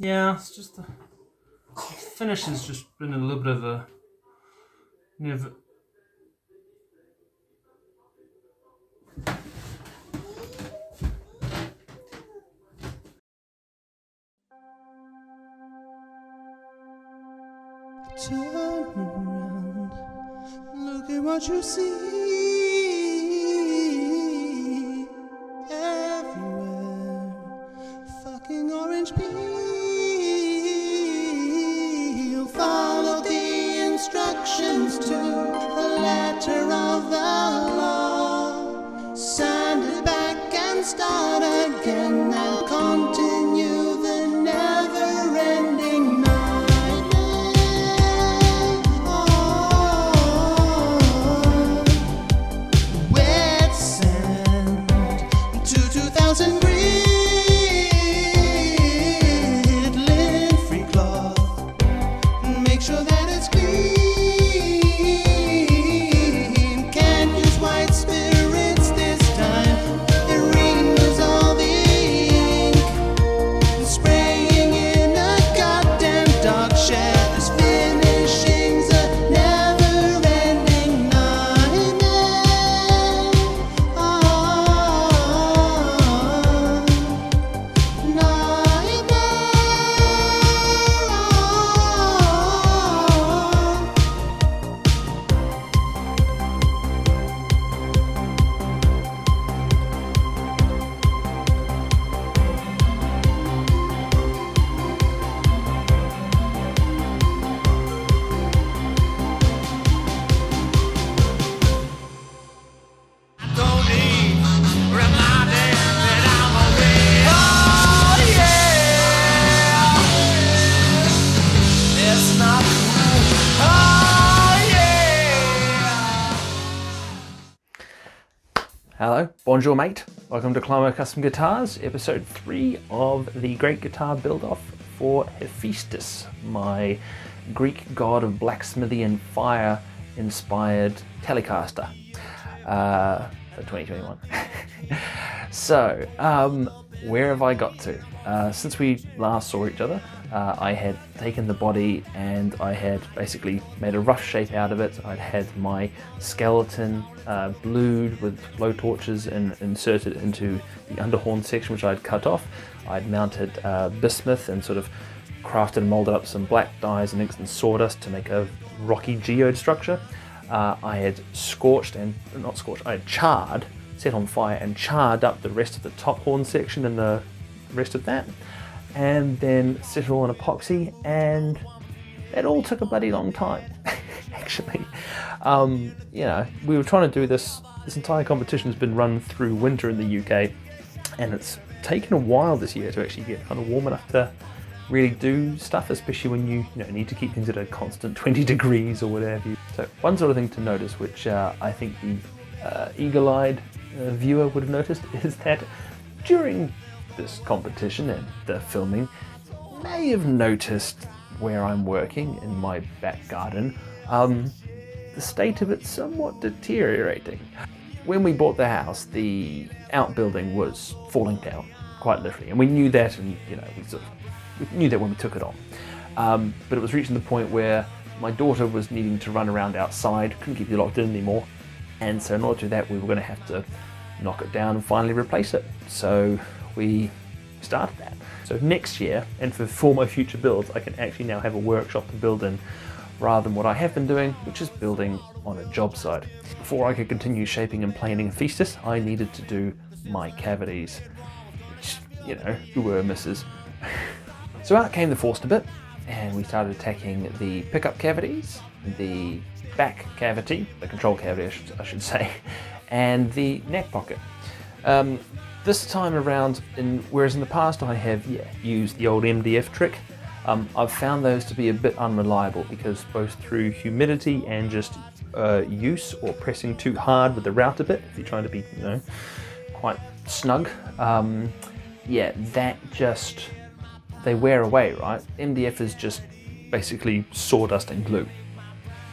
Yeah, it's just the finish has just been a little bit of a never. Turn around, look at what you see. Everywhere, fucking orange peel. Follow the instructions to the letter of the law. Send it back and start again and continue the never-ending night. Hello, bonjour mate. Welcome to Climo Custom Guitars, episode 3 of the Great Guitar Build-Off for Hephaestus, my Greek god of blacksmithy and fire-inspired Telecaster for 2021. So, where have I got to? Since we last saw each other, I had taken the body and I had basically made a rough shape out of it. I'd had my skeleton blued with blow torches and inserted into the underhorn section, which I'd cut off. I'd mounted bismuth and sort of crafted and molded up some black dyes and inks and sawdust to make a rocky geode structure. I had I had charred, set on fire and charred up the rest of the top horn section and the rest of that, and then set it all on epoxy, and it all took a bloody long time. Actually, you know, we were trying to do this entire competition has been run through winter in the UK, and it's taken a while this year to actually get kind of warm enough to really do stuff, especially when you need to keep things at a constant 20 degrees or whatever. So one sort of thing to notice, which I think the eagle-eyed viewer would have noticed, is that during this competition and the filming, you may have noticed where I'm working in my back garden, the state of it somewhat deteriorating. When we bought the house, the outbuilding was falling down, quite literally, and we knew that, and we knew that when we took it on. But it was reaching the point where my daughter was needing to run around outside, couldn't keep you locked in anymore, and so in order to do that, we were going to have to knock it down and finally replace it. So we started that. So next year, and for my future builds, I can actually now have a workshop to build in, rather than what I have been doing, which is building on a job site. Before I could continue shaping and planing Hephaestus, I needed to do my cavities, which, who were misses. So out came the Forster bit, and we started attacking the pickup cavities, the back cavity, the control cavity I should say, and the neck pocket. This time around, whereas in the past I have used the old MDF trick, I've found those to be a bit unreliable, because both through humidity and just use or pressing too hard with the router bit, if you're trying to be quite snug, they wear away, right? MDF is just basically sawdust and glue.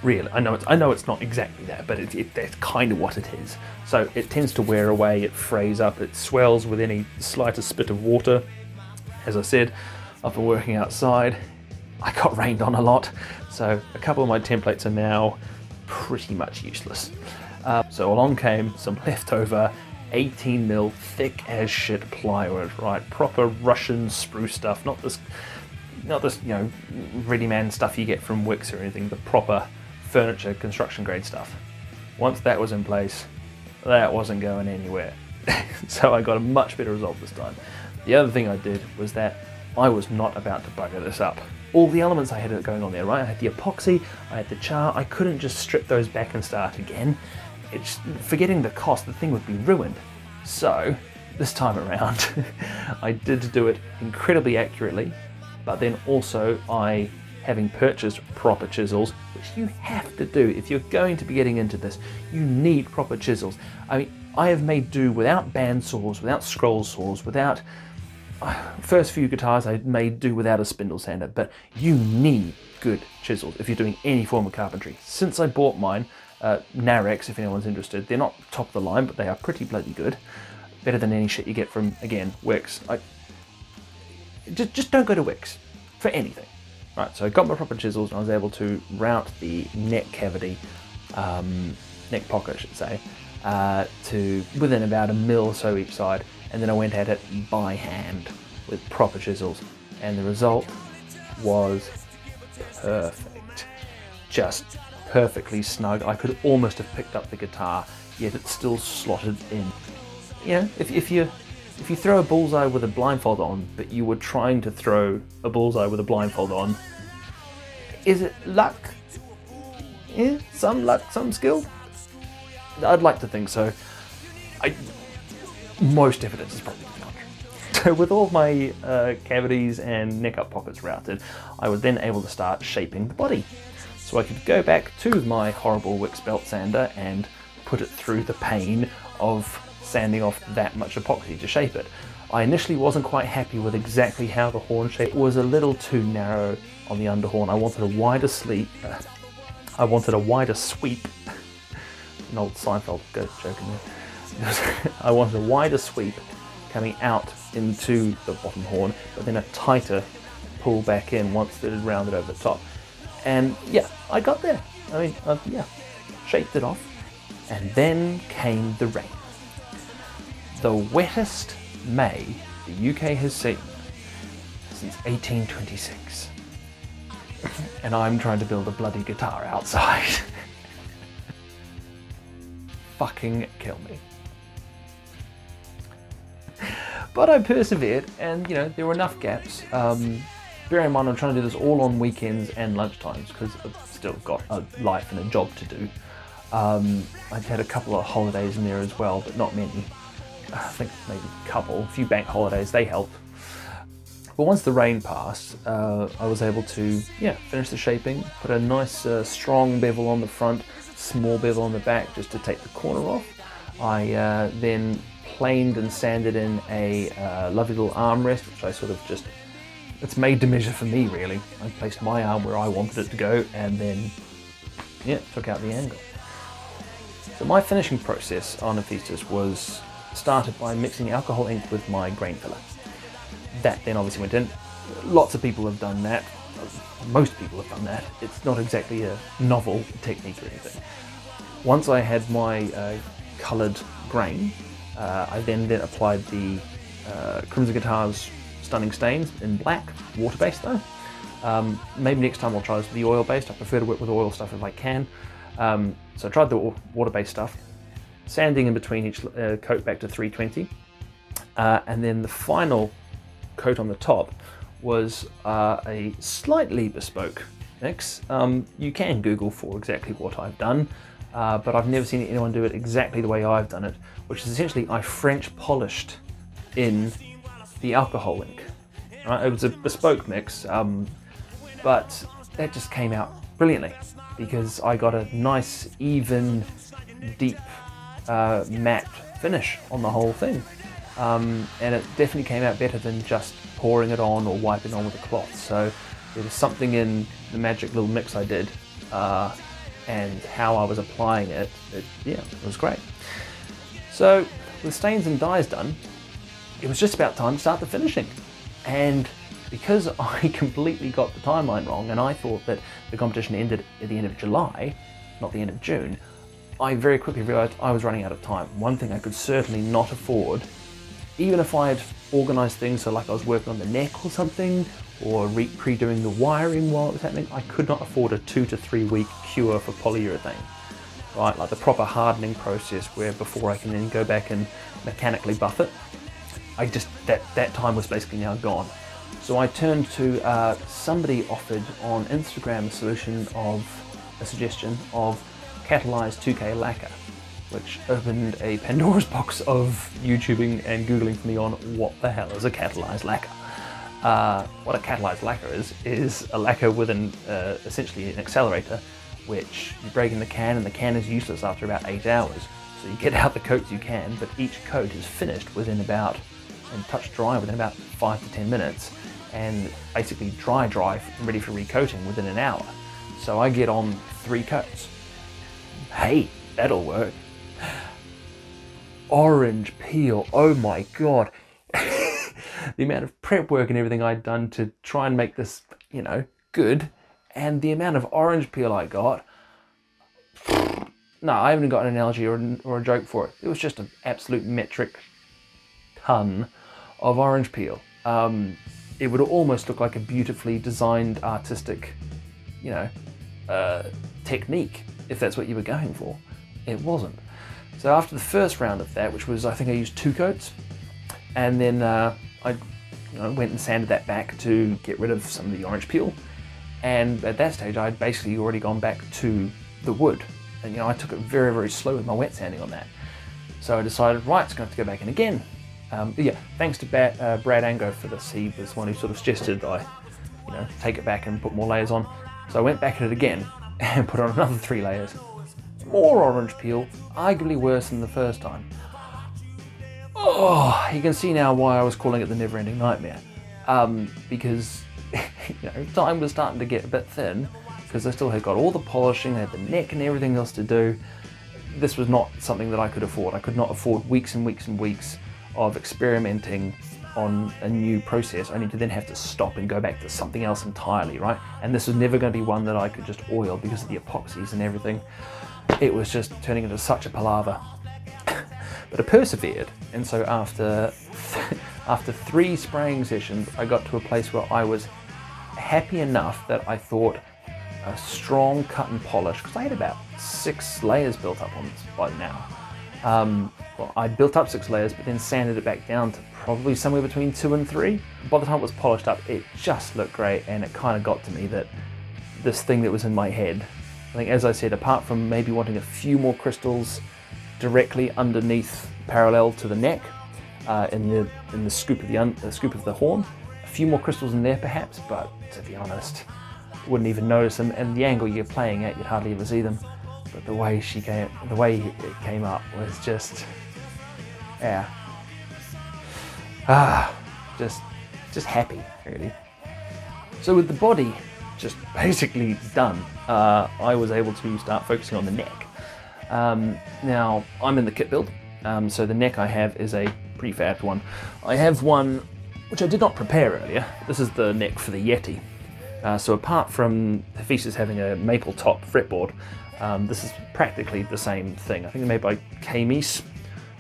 Really, I know it's not exactly that, but that's kind of what it is. So it tends to wear away, it frays up, it swells with any slightest spit of water. As I said, I've been working outside. I got rained on a lot, so a couple of my templates are now pretty much useless. So along came some leftover 18mm thick as shit plywood, right? Proper Russian spruce stuff, not this, you know, ready-man stuff you get from Wix or anything, the proper furniture construction grade stuff. Once that was in place, that wasn't going anywhere. So I got a much better result this time. The other thing I did was that I was not about to bugger this up. All the elements I had going on there, right? I had the epoxy, I had the char, I couldn't just strip those back and start again. It's forgetting the cost, the thing would be ruined. So this time around, I did do it incredibly accurately, but then also having purchased proper chisels, which you have to do if you're going to be getting into this, you need proper chisels. I mean, I have made do without band saws, without scroll saws, without first few guitars I made do without a spindle sander, but you need good chisels if you're doing any form of carpentry. Since I bought mine, Narex, if anyone's interested, they're not top of the line, but they are pretty bloody good. Better than any shit you get from, again, Wix. Just don't go to Wix for anything. Right, so I got my proper chisels and I was able to route the neck cavity, neck pocket I should say, to within about 1mm or so each side, and then I went at it by hand with proper chisels, and the result was perfect. Just perfectly snug. I could almost have picked up the guitar, yet it's still slotted in. You know, if you throw a bullseye with a blindfold on, but you were trying to throw a bullseye with a blindfold on, is it luck? Yeah, some luck, some skill? I'd like to think so. Most evidence is probably the contrary. So with all of my cavities and neck up pockets routed, I was then able to start shaping the body. So I could go back to my horrible Wix belt sander and put it through the pain of sanding off that much epoxy to shape it. I initially wasn't quite happy with exactly how the horn shape. It was a little too narrow on the underhorn. I wanted a wider sweep. An old Seinfeld joke in there. I wanted a wider sweep coming out into the bottom horn, but then a tighter pull back in once it had rounded over the top. And yeah, I got there. I mean, yeah, shaped it off. And then came the rain. The wettest May the UK has seen since 1826. And I'm trying to build a bloody guitar outside. Fucking kill me. But I persevered, and you know, there were enough gaps. Bear in mind, I'm trying to do this all on weekends and lunchtimes because I've still got a life and a job to do. I've had a couple of holidays in there as well, but not many. I think maybe a few bank holidays, they helped. But once the rain passed, I was able to, finish the shaping, put a nice strong bevel on the front, small bevel on the back just to take the corner off. I then planed and sanded in a lovely little armrest, which I sort of just, it's made to measure for me really. I placed my arm where I wanted it to go and then, took out the angle. So my finishing process on Hephaestus was started by mixing alcohol ink with my grain filler. That then obviously went in. Lots of people have done that. Most people have done that. It's not exactly a novel technique or anything. Once I had my coloured grain, I then applied the Crimson Guitars Stunning Stains in black, water-based though. Maybe next time I'll try this with the oil-based. I prefer to work with oil stuff if I can. So I tried the water-based stuff, sanding in between each coat back to 320. And then the final coat on the top was a slightly bespoke mix. You can Google for exactly what I've done, but I've never seen anyone do it exactly the way I've done it, which is essentially I French polished in the alcohol ink. Right? It was a bespoke mix, but that just came out brilliantly because I got a nice, even, deep, matte finish on the whole thing. And it definitely came out better than just pouring it on or wiping on with a cloth. So there was something in the magic little mix I did and how I was applying it, it was great. So with stains and dyes done, it was just about time to start the finishing. And because I completely got the timeline wrong and I thought that the competition ended at the end of July, not the end of June, I very quickly realised I was running out of time. One thing I could certainly not afford, even if I had organised things so like I was working on the neck or something, or pre-doing the wiring while it was happening, I could not afford a 2 to 3 week cure for polyurethane. Right, like the proper hardening process where before I can then go back and mechanically buff it. I just, that time was basically now gone. So I turned to, somebody offered on Instagram a suggestion of catalyzed 2K lacquer, which opened a Pandora's box of YouTubing and Googling for me on what the hell is a catalyzed lacquer. What a catalyzed lacquer is a lacquer with essentially an accelerator, which you break in the can and the can is useless after about 8 hours. So you get out the coats you can, but each coat is finished within about, and touch dry within about 5 to 10 minutes, and basically dry and ready for recoating within an hour. So I get on 3 coats. Hey, that'll work. Orange peel, oh my god. The amount of prep work and everything I'd done to try and make this, you know, good, and the amount of orange peel I got. No, I haven't got an analogy or a joke for it. It was just an absolute metric ton of orange peel. It would almost look like a beautifully designed artistic, you know, technique, if that's what you were going for. It wasn't. So after the first round of that, which was, I think I used 2 coats, and then I went and sanded that back to get rid of some of the orange peel. And at that stage, I'd basically already gone back to the wood. And I took it very, very slow with my wet sanding on that. So I decided, right, it's going to have to go back in again. Yeah, thanks to Brad Angove for this. He was the one who sort of suggested I, take it back and put more layers on. So I went back at it again and put on another 3 layers. More orange peel, arguably worse than the first time. Oh, you can see now why I was calling it the never-ending nightmare. Because time was starting to get a bit thin, because I still had got all the polishing, I had the neck and everything else to do. This was not something that I could afford. I could not afford weeks and weeks and weeks of experimenting on a new process, only to then have to stop and go back to something else entirely, right? And this was never going to be one that I could just oil because of the epoxies and everything. It was just turning into such a palaver. But I persevered, and so after 3 spraying sessions, I got to a place where I was happy enough that I thought a strong cut and polish, because I had about 6 layers built up on this by now. Well, I built up 6 layers, but then sanded it back down to probably somewhere between 2 and 3. By the time it was polished up, it just looked great, and it kind of got to me that this thing that was in my head, I think, as I said, apart from maybe wanting a few more crystals directly underneath, parallel to the neck, in the scoop of the horn, a few more crystals in there perhaps, but to be honest, wouldn't even notice them. And the angle you're playing at, you'd hardly ever see them. But the way it came up was just, yeah, just happy, really. So with the body just basically done, I was able to start focusing on the neck. Now, I'm in the kit build, so the neck I have is a prefabbed one. I have one which I did not prepare earlier. This is the neck for the Yeti. So apart from Hephaestus having a maple top fretboard, this is practically the same thing. I think they're made by Shamonix,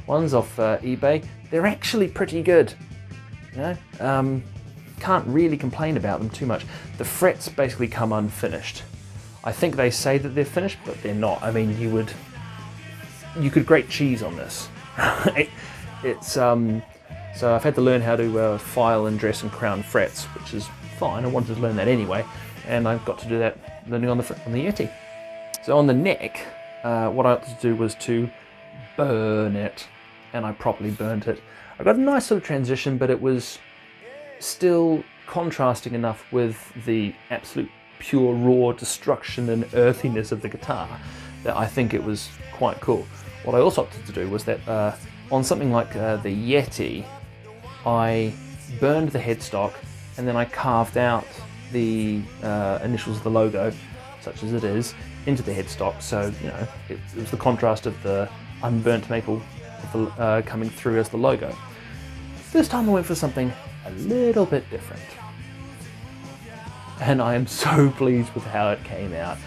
ones off eBay. They're actually pretty good, can't really complain about them too much. The frets basically come unfinished. I think they say that they're finished, but they're not. I mean, you could grate cheese on this. It's so I've had to learn how to file and dress and crown frets, which is fine. I wanted to learn that anyway, and I've got to do that learning on the Yeti. So on the neck, what I had to do was to burn it, and I properly burnt it. I got a nice sort of transition, but it was still contrasting enough with the absolute pure raw destruction and earthiness of the guitar that I think it was quite cool. What I also opted to do was that on something like the Yeti, I burned the headstock and then I carved out the initials of the logo, such as it is, into the headstock. So it was the contrast of the unburnt maple coming through as the logo. This time I went for something a little bit different. and I am so pleased with how it came out.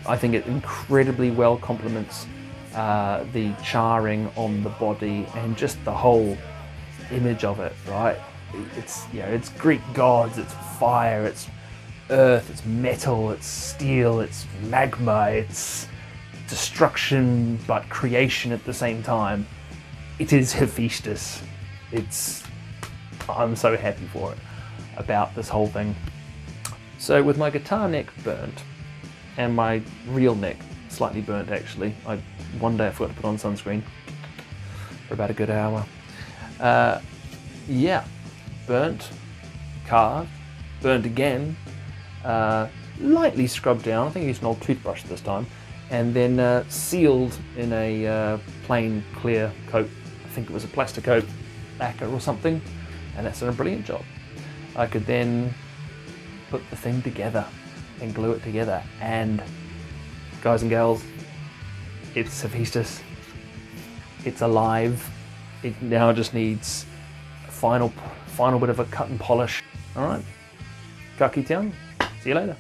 I think it incredibly well complements the charring on the body and just the whole image of it, right? It's, you know, it's Greek gods, it's fire, it's earth, it's metal, it's steel, it's magma, it's destruction but creation at the same time. It is Hephaestus. I'm so happy for it, about this whole thing. So with my guitar neck burnt and my real neck slightly burnt actually, one day I forgot to put on sunscreen for about a good hour. Yeah, burnt, carved, burnt again, lightly scrubbed down, I think I used an old toothbrush this time, and then sealed in a plain clear coat. I think it was a Plasticoat lacquer or something, and that's done a brilliant job. I could then put the thing together and glue it together, and guys and gals, it's Hephaestus. It's alive. It now just needs a final bit of a cut and polish. All right, ka kite anō. See you later.